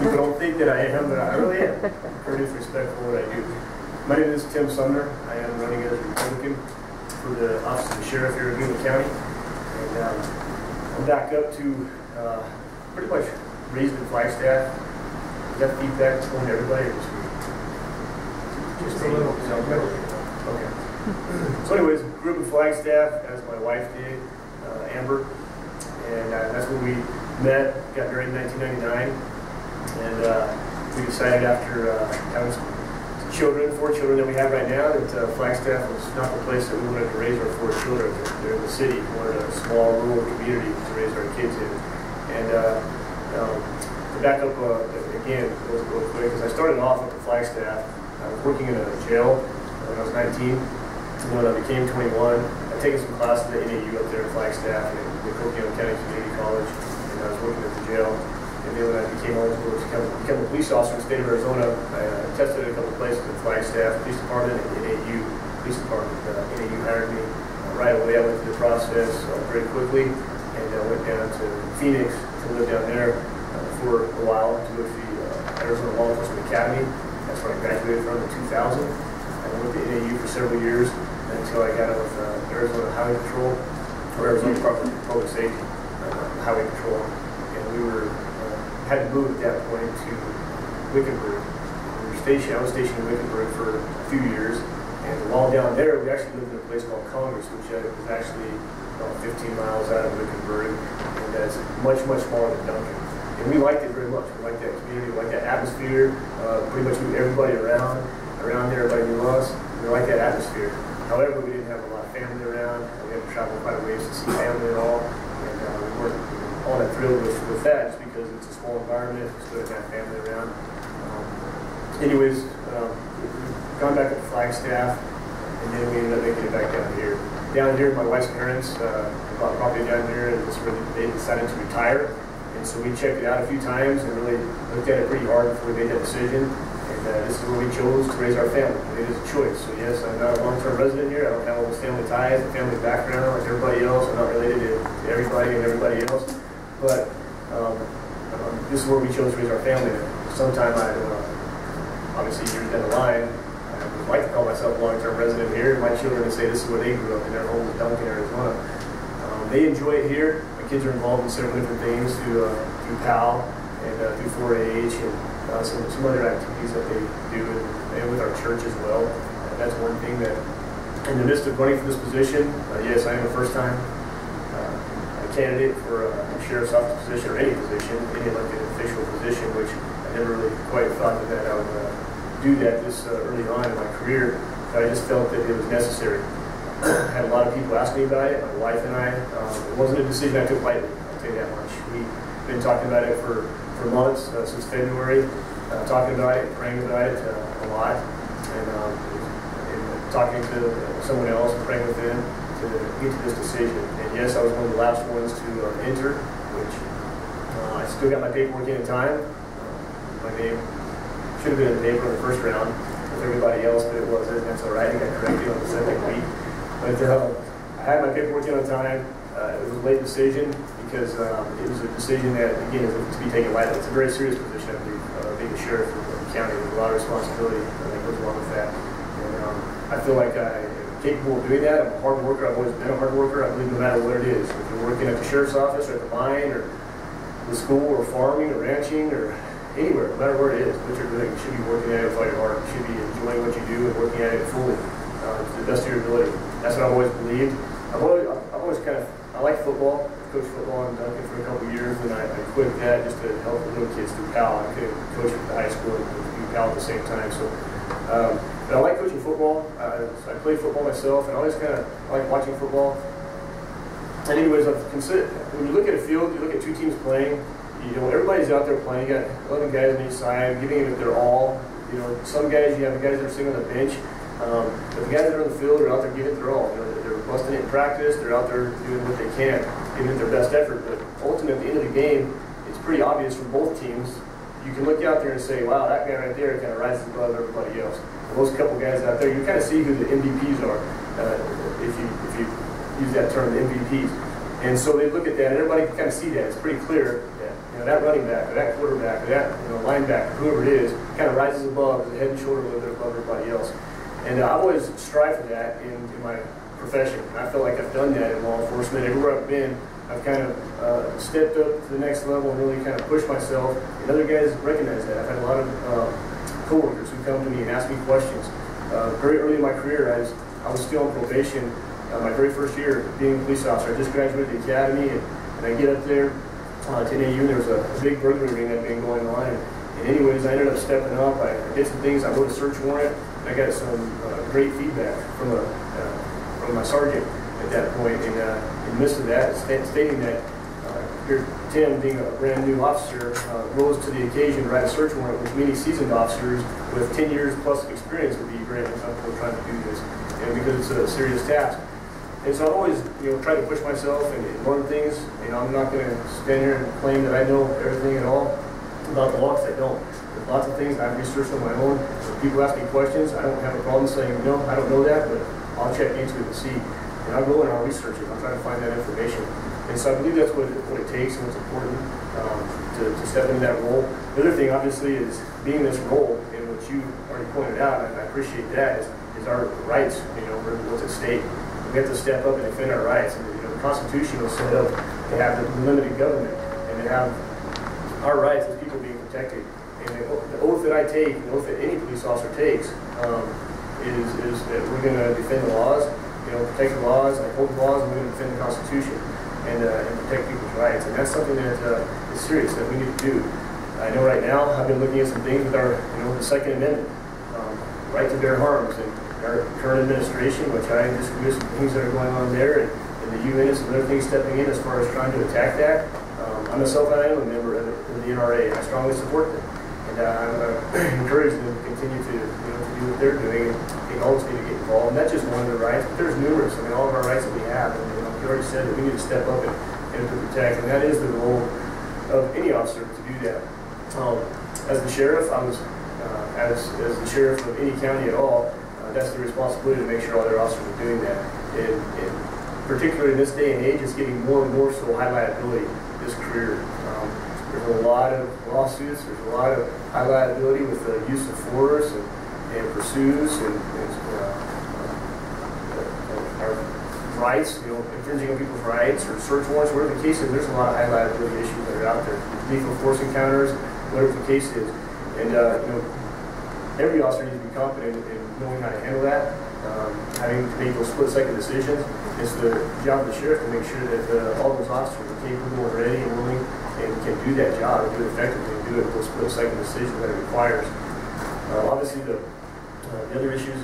People don't think that I am, but I really am. Courteous, respectful what I do. My name is Tim Sumner. I am running as a Republican for the office of the sheriff here in Union County. And I'm back up to pretty much raised in Flagstaff. Is that feedback going to everybody or just me? Just a little. Okay. So anyways, grew up in Flagstaff, as my wife did, Amber. And that's when we met, got married in 1999. And we decided after having some children, 4 children that we have right now, that Flagstaff was not the place that we wanted to raise our 4 children. They're in the city. We wanted a small rural community to raise our kids in. And to back up again, real quick, because I started off at the Flagstaff. I was working in a jail when I was 19. When I became 21, I'd taken some classes at NAU up there in Flagstaff and the Coconino County Community College, and I was working at the jail. And then when I became eligible to become a police officer in the state of Arizona, I tested at a couple of places at Flagstaff, Police Department, and NAU. Police Department, NAU hired me right away. I went through the process very quickly, and I went down to Phoenix to live down there for a while to go to the Arizona Law Enforcement Academy. That's where I graduated from in 2000. I went to NAU for several years until I got out with Arizona Highway Patrol, or Arizona Department of Public Safety, Highway Patrol, and we were had to move at that point to Wickenburg. We were stationed. I was stationed in Wickenburg for a few years, and while down there, we actually lived in a place called Congress, which was actually about 15 miles out of Wickenburg, and that's much smaller than Duncan. And we liked it very much. We liked that community. We liked that atmosphere. Pretty much knew everybody around there. Everybody knew us. We liked that atmosphere. However, we didn't have a lot of family around. We had to travel quite a ways to see family and all. And we weren't all that thrilled with that, just because it's a small environment. It's good to have family around. Anyways, gone back to Flagstaff, and then we ended up making it back down here. Down here, my wife's parents bought property down here, and that's where they decided to retire. And so we checked it out a few times and really looked at it pretty hard before we made that decision. And this is where we chose to raise our family. It is a choice. So yes, I'm not a long-term resident here. I don't have all those family ties and family background like everybody else. I'm not related to everybody and everybody else. But this is where we chose to raise our family. Sometime obviously years down the line, I would like to call myself a long-term resident here. My children would say this is where they grew up in their home in Duncan, Arizona. They enjoy it here. My kids are involved in several different things through PAL and through 4-H and some other activities that they do, and with our church as well. That's one thing that, in the midst of running for this position, yes, I am a first-time candidate for a sheriff's office position or any position, any elected official position, which I never really quite thought that I would do that this early on in my career. But I just felt that it was necessary. I had a lot of people ask me about it, my wife and I. It wasn't a decision I took lightly, I'll tell you that much. We've been talking about it for months, since February, talking about it, praying about it a lot, and talking to someone else and praying with them to get to this decision. And yes, I was one of the last ones to enter, which I still got my paperwork in time. My name should have been in the paper in the first round with everybody else, but it wasn't. That's all right. I got corrected on the second week. But I had my paperwork in on time. It was a late decision because it was a decision that, again, is to be taken lightly. It's a very serious position, I believe, being a sheriff of the county. There's a lot of responsibility that goes along with that. And I feel like I'm capable of doing that. I'm a hard worker. I've always been a hard worker. I believe no matter what it is, if you're working at the sheriff's office or at the mine or the school or farming or ranching or anywhere, no matter where it is, what you're doing, you should be working at it with all your heart. You should be enjoying what you do and working at it fully to the best of your ability. That's what I've always believed. I've always kind of, I like football. I coached football in Duncan for a couple of years, and I quit that just to help the little kids through PAL. I couldn't coach at the high school and do PAL at the same time. So, but I like coaching football. I play football myself, and I always kind of like watching football. And anyways, when you look at a field, you look at 2 teams playing. You know, everybody's out there playing. You got 11 guys on each side, giving it their all. You know, some guys, you have guys that are sitting on the bench. But the guys that are on the field are out there giving it their all. You know, they're busting it in practice. They're out there doing what they can, giving it their best effort. But ultimately, at the end of the game, it's pretty obvious for both teams. You can look out there and say, wow, that guy right there kind of rises above everybody else. And those couple guys out there, you kind of see who the MVPs are, if you use that term, the MVPs. And so they look at that, and everybody can kind of see that. It's pretty clear that that running back or that quarterback or that linebacker, whoever it is, kind of rises above, is a head and shoulder a little bit above everybody else. And I've always strived for that in my profession. I feel like I've done that in law enforcement. Everywhere I've been, I've kind of stepped up to the next level and really kind of pushed myself. And other guys recognize that. I've had a lot of coworkers who come to me and ask me questions. Very early in my career, I was still on probation. My very first year being a police officer, I just graduated the academy, and I get up there to NAU, and there was a big burglary ring that had been going on. And anyways, I ended up stepping up. I did some things. I wrote a search warrant, and I got some great feedback from my sergeant at that point. And in the midst of that, stating that here Tim, being a brand new officer, rose to the occasion to write a search warrant, which many seasoned officers with 10 years plus experience would be very uncomfortable trying to do this, and because it's a serious task. And so I always, try to push myself and learn things. I'm not going to stand here and claim that I know everything at all about the law, because I don't. There's lots of things I've researched on my own. When people ask me questions, I don't have a problem saying, no, I don't know that, but I'll check into it and see. And I'll go and I'll research it. I'll try to find that information. And so I believe that's what it takes and what's important to step into that role. The other thing, obviously, is being this role, and what you already pointed out, and I appreciate that, is our rights, what's at stake. We have to step up and defend our rights. And the Constitution was set up to have the limited government and to have our rights as people being protected. And the oath that I take, the oath that any police officer takes, is that we're going to defend the laws, protect the laws, and uphold the laws, and we're going to defend the Constitution and protect people's rights. And that's something that is serious that we need to do. I know right now I've been looking at some things with our, the Second Amendment, right to bear arms, and our current administration, which I disagree with some things that are going on there, and the UN and some other things stepping in as far as trying to attack that. I myself, I am a member of the NRA, and I strongly support them. And I'm encouraging them to continue to do what they're doing, and they always need to get involved. And that's just one of the rights, but there's numerous. All of our rights that we have, and you already said that we need to step up and to protect, and that is the role of any officer to do that. As the sheriff, I was, as the sheriff of any county at all, that's the responsibility to make sure all their officers are doing that. And particularly in this day and age, it's getting more and more so high liability, this career. There's a lot of lawsuits, there's a lot of high liability with the use of force and pursuits and our rights, infringing on people's rights or search warrants, whatever the case is. There's a lot of high liability issues that are out there. Lethal force encounters, whatever the case is. And every officer needs to be competent in knowing how to handle that, having to make those split-second decisions. It's the job of the sheriff to make sure that all those officers are capable and ready and willing and can do that job and do it effectively and do it with those split-second decisions that it requires. Obviously, the other issues,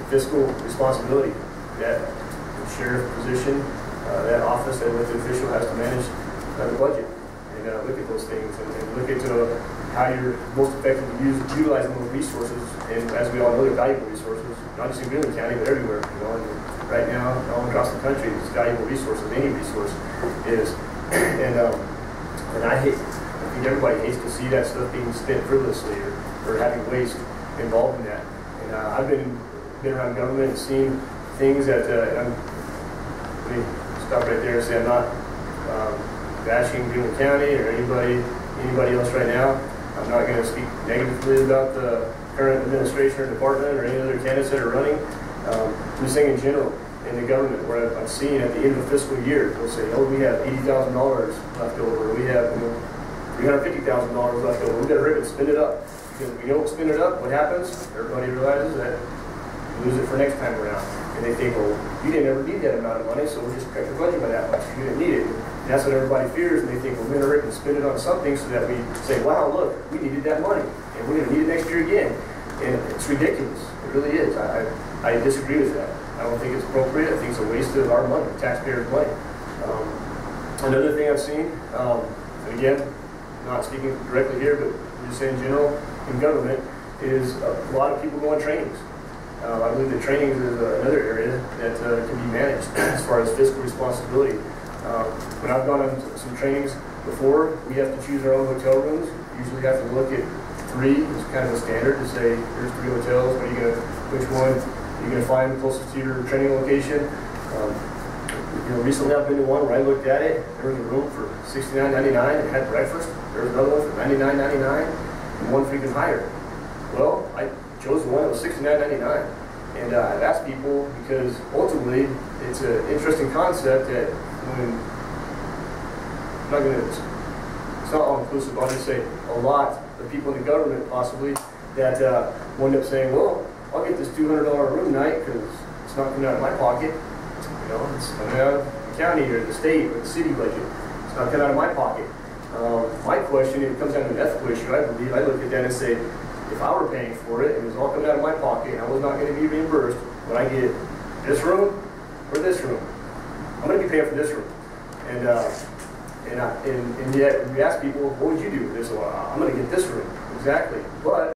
fiscal responsibility. That the sheriff position, that office, that elected official has to manage the budget and look at those things and look at how you're most effectively utilizing those resources. And as we all know, they're valuable resources, not just in Greenwood County, but everywhere. And right now, all across the country, it's valuable resources. Any resource is. And I think everybody hates to see that stuff being spent frivolously or having waste involved in that. And I've been around government and seen things that let me stop right there and say I'm not bashing Greenwood County or anybody else right now. I'm not going to speak negatively about the current administration or department or any other candidates that are running. I'm just saying in general, in the government, where I've seen at the end of the fiscal year, they'll say, oh, we have $80,000 left over, we have $350,000 left over, we've got to hurry and spend it up. Because if we don't spend it up, what happens? Everybody realizes that you lose it for next time around. And they think, well, you didn't ever need that amount of money, so we'll just cut your budget by that much. You didn't need it. And that's what everybody fears, and they think, well, we're going to hurry and spend it on something so that we say, wow, look, we needed that money, and we're going to need it next year again. And it's ridiculous. It really is. I disagree with that. I don't think it's appropriate. I think it's a waste of our money, taxpayers' money. Another thing I've seen, and again, not speaking directly here, but just saying in general, in government, is a lot of people go on trainings. I believe that trainings is another area that can be managed as far as fiscal responsibility. When I've gone on some trainings before, we have to choose our own hotel rooms. Usually have to look at 3 as kind of a standard to say, here's 3 hotels, which one are you going to find closest to your training location? recently I've been to one where I looked at it. There was a room for $69.99 and had breakfast. There was another one for $99.99 and one freaking higher. Well, I chose the one that was $69.99. And I've asked people because ultimately it's an interesting concept that when, it's not all inclusive, I'll just say a lot of people in the government possibly that wind up saying, well, I'll get this $200 room night because it's not coming out of my pocket. It's coming out of the county or the state or the city budget. It's not coming out of my pocket. My question, it comes down to an ethical issue, I believe. I look at that and say, if I were paying for it and it was all coming out of my pocket and I was not going to be reimbursed, would I get this room or this room? I'm going to be paying for this room. And yet, you ask people, what would you do with this? Well, I'm going to get this room. Exactly. But